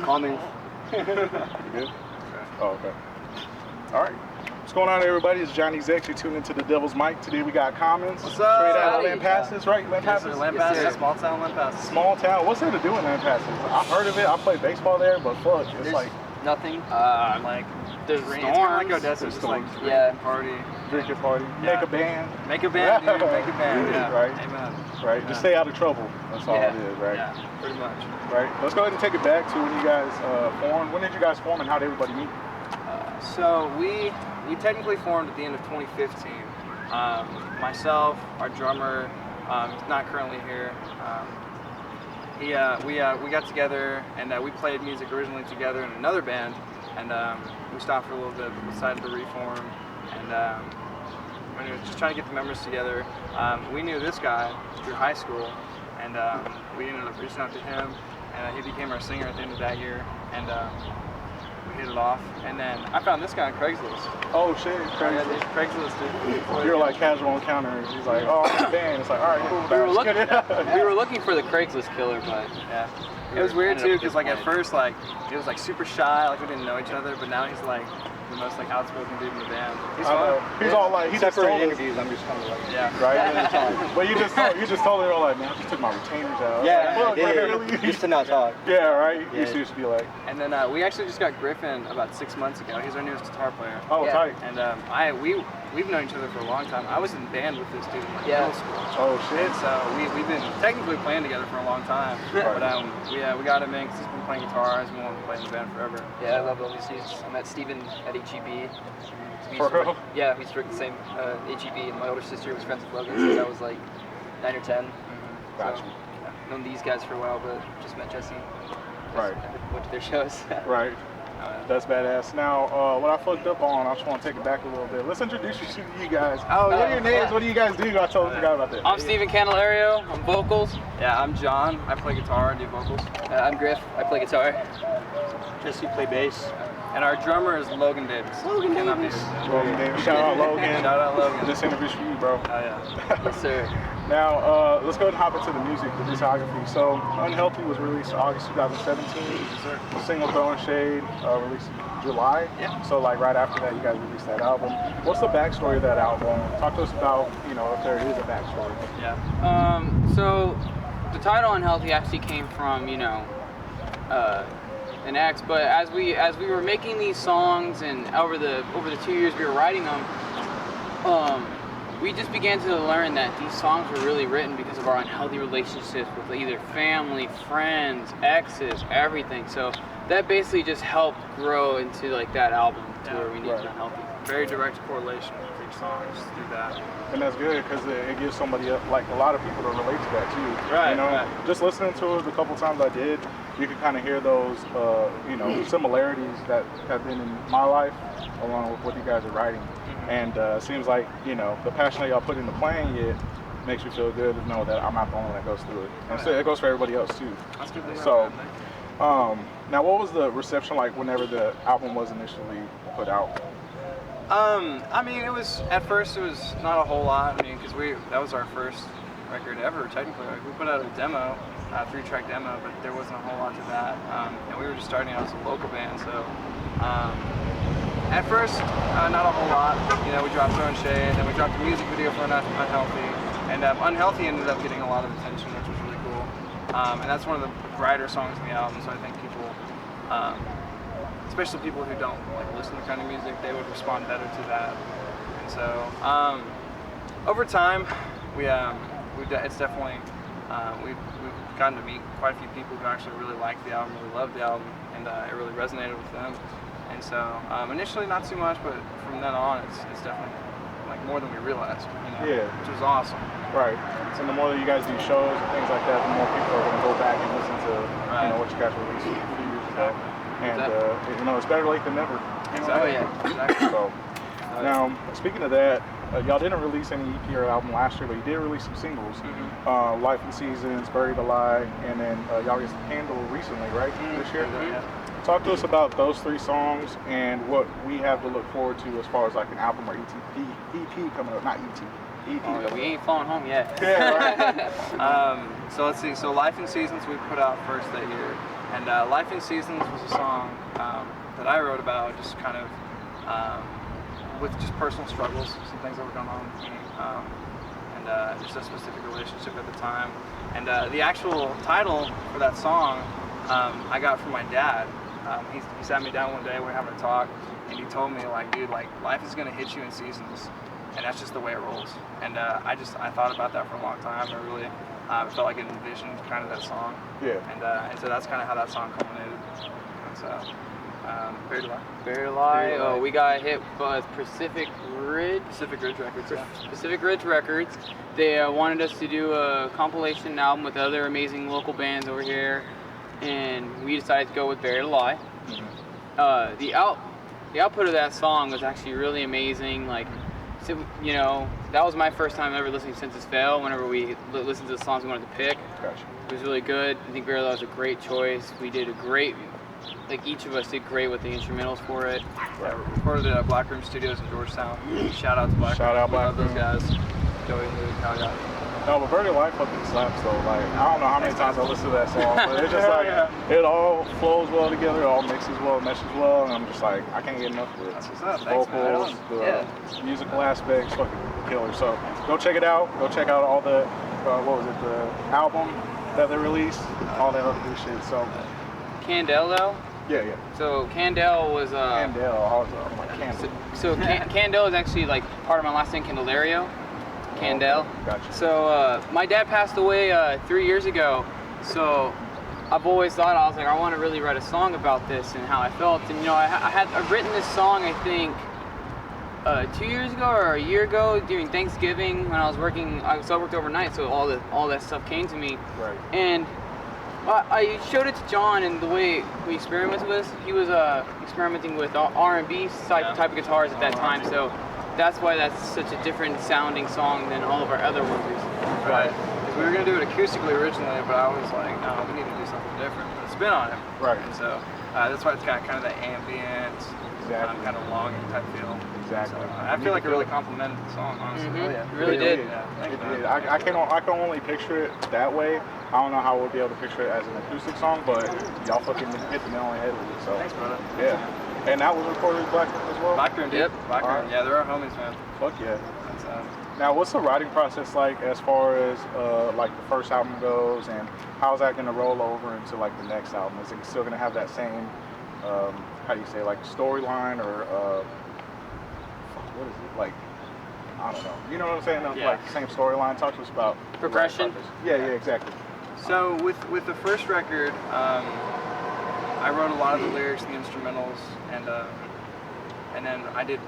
comments. You good? Oh, okay. All right. What's going on, everybody? It's Johnny Zex. You're tuning into the Devil's Mic. Today we got Commons. What's up? Straight out of Lampasas, right? Lampasas? Yes, Lampasas, Yes, small town Lampasas. Small town. What's there to do in Lampasas? I've heard of it. I played baseball there, but fuck, it's There's like nothing. Like There's rain. It's kind of like storms. Odessa, There's just like storms. drink Yeah. and party. drinking party. Yeah. Make a band. Make a band, dude. Make a band. Yeah. Right. Amen. Right. Yeah. Just stay out of trouble. That's all Yeah. it is, right? Yeah, pretty much. Right. Let's go ahead and take it back to when you guys formed. When did you guys form and how did everybody meet? So we technically formed at the end of 2015. Myself, our drummer, he's not currently here. We got together and we played music originally together in another band, and we stopped for a little bit, decided to reform, and when we were just trying to get the members together, we knew this guy through high school, and we ended up reaching out to him, and he became our singer at the end of that year, and we hit it off. And then I found this guy on Craigslist. Oh shit, Craigslist, Craigslist. dude. You're like casual encounter. He's like, oh, I'm in a band. It's like, all right, cool. We were looking for the Craigslist killer, but Yeah. It was weird ended too, up because like at disappointed. first like it was like super shy, like we didn't know each other, but now he's like the most like outspoken dude in the band. He's fun. He's all like, he except just for in told us, interviews, I'm just kind of like, Yeah. right? But you just told her, like, man, I just took my retainers out. yeah, Like, yeah, really? used to not talk. Yeah, right. You Yeah. used to be like, And then we actually just got Griffin about 6 months ago. He's our newest guitar player. oh, Yeah. tight. And we've known each other for a long time. I was in band with this dude in like Yeah. middle school. Oh shit. And so we've been technically playing together for a long time. Right. But we got him in because he's been playing guitar. He's been wanting to play in the band forever. Yeah, I love all these dudes. I met Steven at HEB. We For used to work- real? Yeah, we used to work at the same HEB, and my older sister was friends with Logan since I was like 9 or 10. Got So, you. yeah, known these guys for a while, but just met Jesse. Right. Went to their shows. Right. That's badass. Now, what I fucked up on, I just want to take it back a little bit. Let's introduce you guys. Oh, What are yeah. your names? What do you guys do? I totally forgot about that. I'm Steven Candelario. I'm vocals. Yeah, I'm John. I play guitar and do vocals. I'm Griff. I play guitar. Jesse play bass. And our drummer is Logan Davis. Logan Cannot Davis. be- Logan Davis. Shout out Logan. Shout out Logan. This interview's for you, bro. Oh yeah. Yes, sir. Now, let's go ahead and hop into the music, the discography. So, Unhealthy was released August 2017. The single Throwing Shade released in July. Yeah. So, like, right after that, you guys released that album. What's the backstory of that album? Talk to us about, if there is a backstory. Yeah. So the title Unhealthy actually came from, an ex, but as we were making these songs and over the 2 years we were writing them, we just began to learn that these songs were really written because of our unhealthy relationships with either family, friends, exes, everything. So that basically just helped grow into like that album to Yeah, where we needed right. Unhealthy. Very direct correlation with each song. Just do that. And that's good because it gives somebody, like a lot of people, to relate to that too. Right, right. Just listening to it the couple times I did, you can kind of hear those, similarities that have been in my life along with what you guys are writing. And it seems like, the passion that y'all put into playing it makes you feel good to know that I'm not the only one that goes through it. And so it goes for everybody else too. That's good to hear. So, man. now what was the reception like whenever the album was initially put out? At first it was not a whole lot. Because that was our first record ever, technically. Like, we put out a demo, a 3-track demo, but there wasn't a whole lot to that. And we were just starting out as a local band, so at first, not a whole lot. We dropped Throwing Shade, then we dropped a music video for Unhealthy, and Unhealthy ended up getting a lot of attention, which was really cool. And that's one of the brighter songs in the album, so I think people, especially people who don't listen to kind of music, they would respond better to that. And so, over time, it's definitely we've gotten to meet quite a few people who actually really liked the album, really loved the album, and it really resonated with them. And so, initially not too much, but from then on, it's definitely more than we realized. Yeah. Which was awesome. Right. And the more that you guys do shows and things like that, the more people are going to go back and listen to what you guys released a few years ago. And it's better late than never. Exactly. Oh, yeah. Exactly. So now, speaking of that, y'all didn't release any EP or album last year, but you did release some singles. Life and Seasons, Buried Alive, and then y'all released Candle recently, right? This year? Yeah. Talk to us about those 3 songs and what we have to look forward to as far as like an album or EP coming up. Not ET, Oh, we ain't falling home yet. Yeah, right. So let's see. So Life in Seasons we put out first that year, and Life in Seasons was a song that I wrote about, just kind of with just personal struggles, some things that were going on with me, and just a specific relationship at the time. And the actual title for that song I got from my dad. He sat me down one day, we were having a talk, and he told me, like, dude, like, life is gonna hit you in seasons, and that's just the way it rolls. And I thought about that for a long time. I really felt like it envisioned kind of that song. Yeah. And so that's kind of how that song culminated. And so, Buried Alive. Buried Alive. Oh, we got hit by Pacific Ridge. Pacific Ridge Records, yeah. Pacific Ridge Records. They wanted us to do a compilation album with other amazing local bands over here, and we decided to go with Buried Alive. Mm-hmm. The output of that song was actually really amazing. Like, so, you know, that was my first time ever listening to Census Fail. Whenever we listened to the songs we wanted to pick, Gotcha. it was really good. I think Buried Alive was a great choice. We did a great, like, each of us did great with the instrumentals for it. Yeah, we recorded at Black Room Studios in Georgetown. Shout out to Black Room. Shout out Black Love Room. those guys. Joey, Luke, Caveat. No, but Buried Alive fucking slaps though. Like, I don't know how many times I listen to that song, but it's just like, it all flows well together, it all mixes well, meshes well, and I'm just like, I can't get enough of it. That's what's up. Thanks, Vocals, man. the musical aspects, fucking killer. So go check it out. Go check out all the, the album that they released, all that other good shit. So, Candel, though. yeah. So Candel was Candel, I was like, Candel. So Candel is actually like part of my last name, Candelario. Candel. Okay, gotcha. So my dad passed away 3 years ago. So I've always thought, I was like, I want to really write a song about this and how I felt. And you know, I've written this song, I think 2 years ago or a year ago during Thanksgiving when I was working. I worked overnight, so all that stuff came to me. Right. And I showed it to John, and the way we experimented with this, he was experimenting with R&B type of guitars at that time. So that's why that's such a different sounding song than all of our other ones. Right. Because we were going to do it acoustically originally, but I was like, no, we need to do something different. Put a spin on it. Right. And so that's why it's got kind of that ambient, Exactly. kind of longing type feel. Exactly. So, I feel like it really complimented the song, honestly. Mhm. Really, It really did. Yeah, thanks, It man. did. I can only picture it that way. I don't know how we'll be able to picture it as an acoustic song, but y'all fucking hit the nail on the head with it. So Thanks, brother. yeah. And that was recorded at Black Room as well? Black Room, Yep. Black Room. Alright. Yeah, they're our homies, man. Fuck yeah. That's, Now, what's the writing process like as far as like the first album goes, and how's that going to roll over into like the next album? Is it still going to have that same, how do you say, like storyline or what is it, like, I don't know. You know what I'm saying? Yeah. Like the same storyline. Talk to us about the Progression? writing process. Yeah, exactly. So with the first record, I wrote a lot of the lyrics, the instrumentals, and then I did,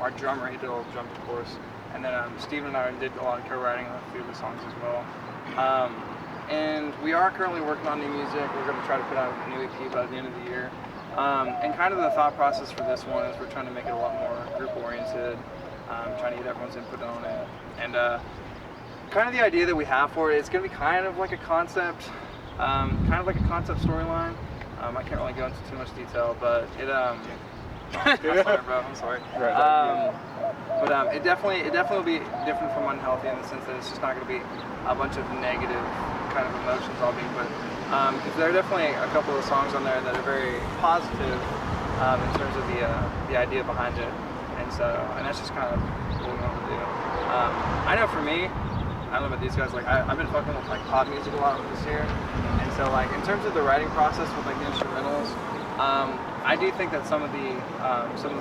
our drummer, he did all the drums, of course, and then Steven and I did a lot of co-writing on a few of the songs as well. And we are currently working on new music. We're going to try to put out a new EP by the end of the year. And kind of the thought process for this one is we're trying to make it a lot more group-oriented, trying to get everyone's input on it. And kind of the idea that we have for it, it's going to be kind of like a concept, storyline. I can't really go into too much detail, but it, I'm sorry, bro, I'm sorry. But it definitely will be different from Unhealthy in the sense that it's just not going to be a bunch of negative kind of emotions all being put. Because there are definitely a couple of songs on there that are very positive in terms of the idea behind it, and that's just kind of what we want to do. I know for me, I don't know about these guys. Like I've been fucking with like pop music a lot this year, and so like in terms of the writing process with like the instrumentals, I do think that some of the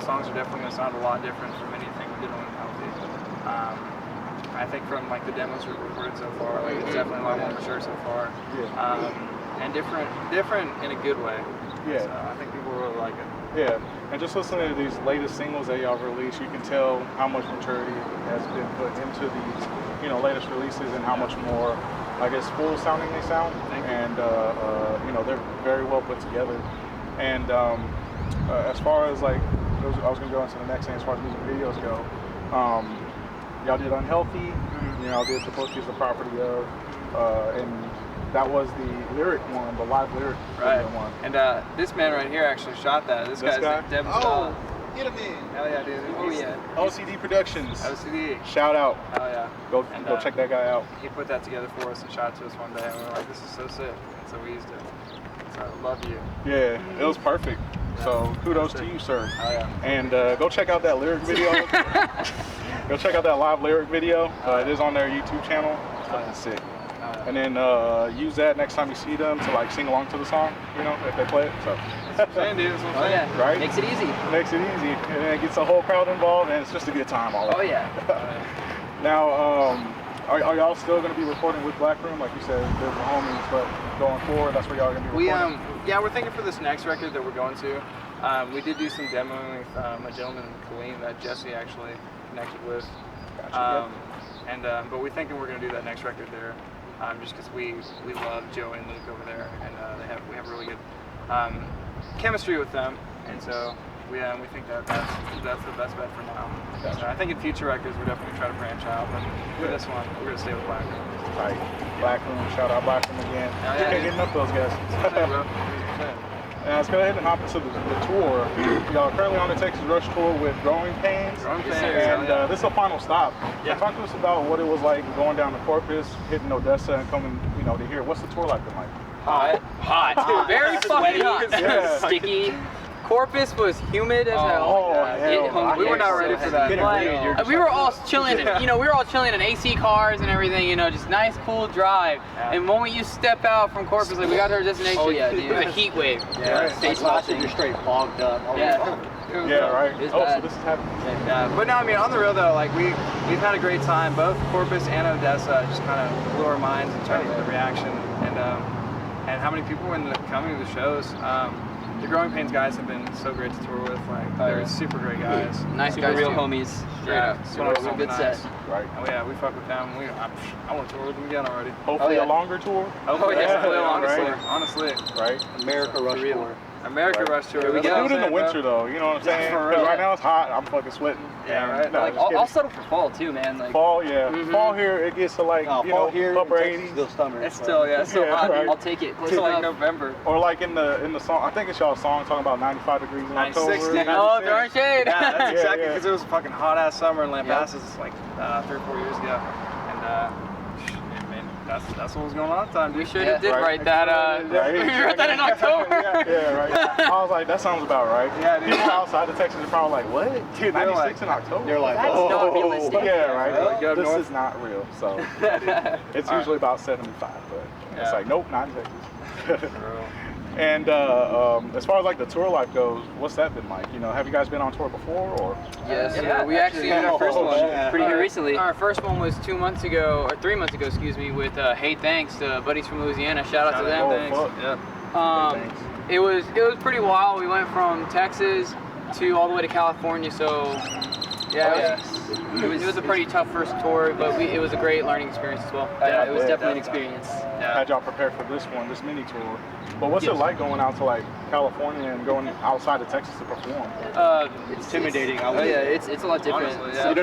songs are definitely going to sound a lot different from anything we did on Unhealthy. I think from like the demos we've recorded so far, like it's definitely a lot more mature so far, and different in a good way. Yeah. So I think people really like it. Yeah, and just listening to these latest singles that y'all released, you can tell how much maturity has been put into these, latest releases, and how much more, I guess, full sounding they sound. And they're very well put together. And as far as like, I was gonna go into the next thing as far as music videos go. Y'all did Unhealthy. Y'all did The Book Is the Property Of, and that was the lyric one, the live lyric Right. one. And this man right here actually shot that. This guy's guy? Devin Oh, Scott. Hell yeah, dude. Oh yeah. OCD Productions. OCD. Shout out. Hell yeah. Go And, go check that guy out. He put that together for us and shot it to us one day, and we were like, this is so sick. And so we used it. So I love you. Yeah, it was perfect. So kudos to you, sir. Hell yeah. And go check out that lyric video. Go check out that live lyric video. It is on their YouTube channel. It's fucking sick. And then use that next time you see them to like sing along to the song, you know, if they play it. So. That's what I'm saying, dude. That's what I'm saying. Yeah. Right? Makes it easy. Makes it easy, and then it gets the whole crowd involved, and it's just a good time all around. Oh yeah. Now, are y'all still going to be recording with Black Room? Like you said, they're the homies, but going forward, that's where y'all going to be We recording? yeah, we're thinking for this next record that we're going to. We did do some demoing with a gentleman in Killeen that Jesse actually connected with. Gotcha, But we're thinking we're going to do that next record there, just because we love Joe and Luke over there, and we have really good chemistry with them, and so we think that's the best bet for now. Gotcha. So I think in future records we're definitely going to try to branch out, but with this one we're going to stay with Black Room. Right. Black Room, shout out Black Room again. Yeah, You can't dude. get enough of those guys. Hey, bro. Now let's go ahead and hop into the tour. Y'all are currently on the Texas Rush tour with Growing Pains. Growing Yes, Pains, sir. And this is the final stop. Yeah. Talk to us about what it was like going down to Corpus, hitting Odessa, and coming, to here. What's the tour like been like? Hot. Very fucking hot. Yeah. Sticky. Corpus was humid as hell. Oh, hell. We were not ready for that. We were all chilling, we were all chilling in AC cars and everything, just nice, cool drive. Yeah. And the moment you step out from Corpus, like we got to our destination, Oh, yeah, dude. it was a heat wave. Yeah. Face watching, you're straight fogged up. Yeah. Yeah, right. It's Oh, so bad. this is happening. Yeah, but no, I mean, on the real though, like we've had a great time. Both Corpus and Odessa just kind of blew our minds in terms of the reaction and how many people ended up coming to the shows. The Growing Pains guys have been so great to tour with. Like they're super great guys. Nice Super guys, real too. homies. Yeah, Super good set. Right. Oh yeah, we fuck with them. I want to tour with them again already. Hopefully yeah. a longer tour. Oh yeah, yeah, right. honestly. Right. America Rush real. Tour. America Right. Rush tour. Here we that's go. what Do it I'm in the saying, winter bro. though, you know what I'm saying? for 'Cause real. right now it's hot, I'm fucking sweating. Yeah, And, right. no, Like, just kidding. I'll settle for fall too, man. Like, Fall, yeah. Fall here, it gets to like, fall here, upper Texas 80s. still summer. It's still Yeah, hot. right. I'll take it. Close It's like enough. November. Or like in the song, I think it's y'all's song talking about 95 degrees in 96, October. yeah. Oh, darn shade. Yeah, that's exactly yeah. because it was a fucking hot ass summer in Lampasas like 3 or 4 years ago, and man, that's what was going on at the time, dude. We should have Yeah. did Right. write that. Right. We wrote that in October. Yeah, right. I was like, that sounds about right. Yeah, dude. People outside of Texas are probably like, what? Dude, they're 96 like- in October? They're like, That's oh, not realistic. Yeah, right. Like, go up This north. is not real. So it's usually about 75, but it's Yeah. like, nope, not in Texas. And as far as like the tour life goes, what's that been like? Have you guys been on tour before or? Yes, Yeah, we actually did our first oh, one. yeah. Pretty Our- recently. Our first one was 2 months ago, or 3 months ago, excuse me, with Hey Thanks, buddies from Louisiana. Shout out to them. Thanks. fuck. Yeah. Thanks. It was pretty wild. We went from Texas to all the way to California, so yeah, it was a pretty tough first tour, but it was a great learning experience as well. Yeah, it was Yeah. definitely an experience. Had y'all prepared for this mini tour. But what's it Yes. like going out to like California and going outside of Texas to perform? It's intimidating. Oh yeah, it's a lot different. Honestly, yeah. You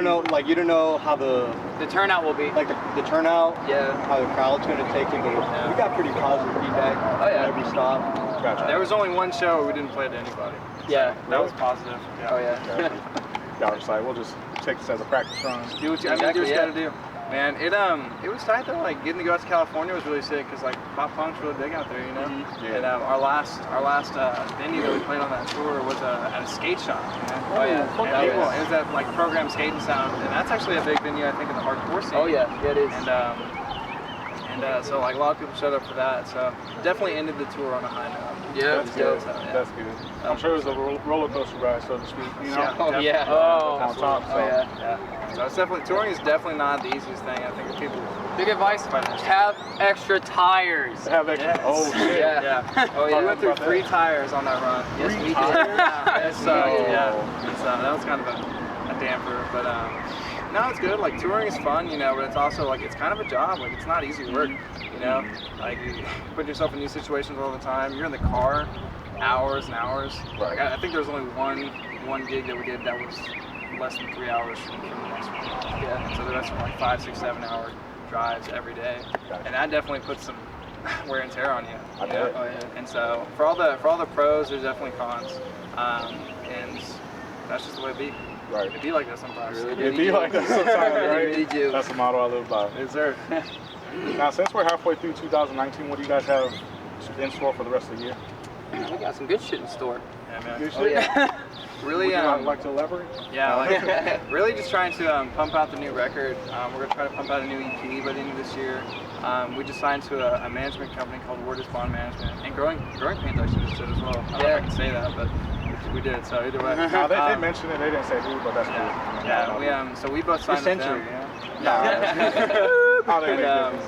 don't know how the turnout will be. the turnout, Yeah. how the crowd's gonna take it, but we got pretty positive feedback Oh, yeah. at every stop. Gotcha. There was only one show where we didn't play to anybody. Yeah. That was positive. Yeah. Oh yeah. Gotcha. Y'all just like, we'll just take this as a practice run. Do what you, do what you gotta do. Man, it was tight though. Like getting to go out to California was really sick because like Pop-Punk's really big out there, Yeah. And our last venue that we played on that tour was at a skate shop. Oh, yeah. And Yeah, people, yeah. it was at like Program Skate and Sound, and that's actually a big venue I think in the hardcore scene. Oh yeah, it is. And so like a lot of people showed up for that. So definitely ended the tour on a high note. Yeah. That's good. Yeah. That's good. I'm sure it was a roller coaster ride, so to speak. Yeah. Oh yeah. On Oh. top, so. Oh yeah. Yeah. So it's definitely touring is definitely not the easiest thing. I think if people Big advice: have extra tires. Have extra. Yes. Oh shit. Yeah. Yeah. Oh yeah. We went through 3 tires on that run. Yes, we did. Yeah. So Oh. yeah. And so that was kind of a damper, but no, it's good. Like touring is fun, but it's also like it's kind of a job. Like it's not easy work, Like you put yourself in new situations all the time. You're in the car, hours and hours. Right. Like I think there was only one gig that we did that was less than 3 hours from the next one. Yeah. So the rest were like 5, 6, 7 hour drives every day, Gotcha. and that definitely puts some wear and tear on you. I bet. Oh yeah. And so for all the pros, there's definitely cons. And that's just the way it be. Right. It be like that sometimes. It be like that sometimes, right? really do. That's the motto I live by. Yes, sir. Now, since we're halfway through 2019, what do you guys have in store for the rest of the year? We got some good shit in store. Yeah, man. Good Oh shit? yeah. Really, Would you like to elaborate? yeah, like, really just trying to pump out the new record. We're gonna try to pump out a new EP by the end of this year. We just signed to a management company called Word is Bond Management, and Growing Pains actually just did as well. I don't know if I can say that, but we did. So either way, No, they mentioned it. They didn't say who, but that's cool. Yeah, so we both signed with them. How they make difference.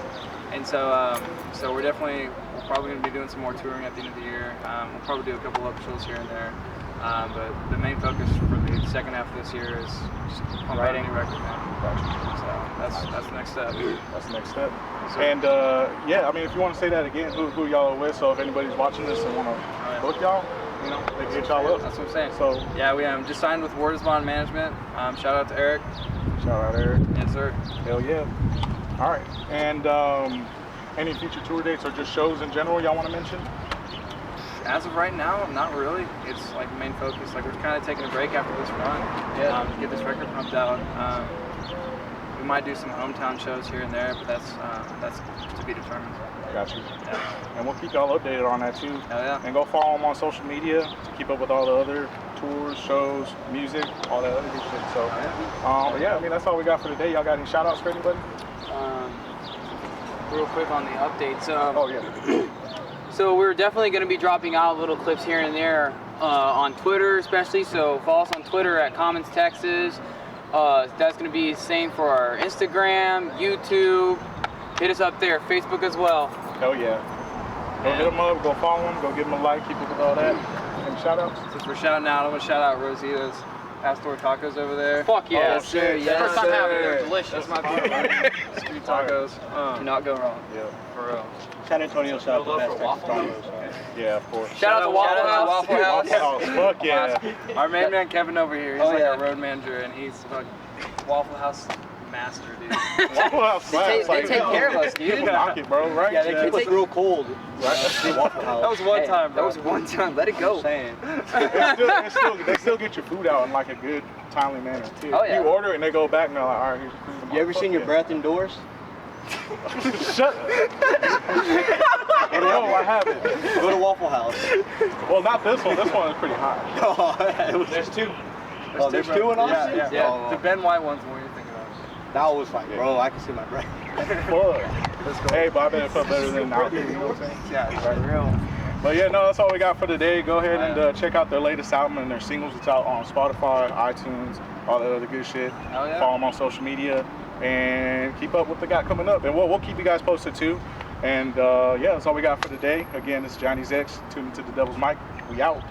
And so we're probably going to be doing some more touring at the end of the year. We'll probably do a couple local shows here and there. But the main focus for the second half of this year is just pump out a new record, man. So that's the next step. That's the next step. And yeah, I mean, if you want to say that again, who y'all are with, so if anybody's watching this and want to book y'all, you know, they can get y'all up. That's what I'm saying. So yeah, we just signed with Word is Bond Management. Shout out to Eric. shout out Eric. Yes, sir. Hell yeah. All right. And any future tour dates or just shows in general y'all want to mention? As of right now, not really. It's like main focus. Like we're kind of taking a break after this run to get this record pumped out. We might do some hometown shows here and there, but that's to be determined. Got you. Yeah. And we'll keep y'all updated on that too. Hell yeah. And go follow them on social media to keep up with all the other tours, shows, music, all that other good shit. So, yeah, I mean, that's all we got for today. Y'all got any shout outs for anybody? Real quick on the updates. Oh, yeah. So we're definitely going to be dropping out little clips here and there on Twitter, especially. So follow us on Twitter at Commons Texas. That's going to be the same for our Instagram, YouTube. Hit us up there, Facebook as well. Hell yeah. Go hit them up, go follow them, go give them a like, keep up with all that. Any shout outs? Since we're shouting out, I'm gonna shout out Rosita's Pastor Tacos over there. Fuck yeah. Oh, shit. Yes, first time having it, they're delicious. That's my favorite. Street tacos. Cannot go wrong. Yeah. For real. San Antonio South, the best Texas tacos. Yeah, of course. Shout out to Waffle House. Waffle House. Waffle House. Fuck yeah. Our main man Kevin over here, he's Oh, like yeah. our road manager, and he's like Waffle House master, dude. Waffle House slaps. They take care of us, dude. Knock it, bro, right? Yeah, they keep us real cold. Right? Waffle House. That was one time, That bro. was one time. Let it go. Saying. They still get your food out in like a good, timely manner too. Oh, yeah. You order it and they go back and they're like, all right, here's your food. You ever seen your breath indoors? Shut up. No, I haven't. Go to Waffle House. Well, not this one. This one is pretty hot. There's two. Oh, there's two in Austin? Yeah, yeah. Oh, The Ben White one's the one you're thinking of. that was like, bro, I can see my breath. Fuck. Hey, but I bet it felt better than out here. You know what I'm saying? Yeah, it's real. But yeah, no, that's all we got for today. Go ahead and check out their latest album and their singles. It's out on Spotify, iTunes, all that other good shit. Hell yeah. Follow them on social media and keep up with what they got coming up. And we'll keep you guys posted too. And yeah, that's all we got for today. Again, this is Johnny Zex, tuning to the Devil's Mic. We out.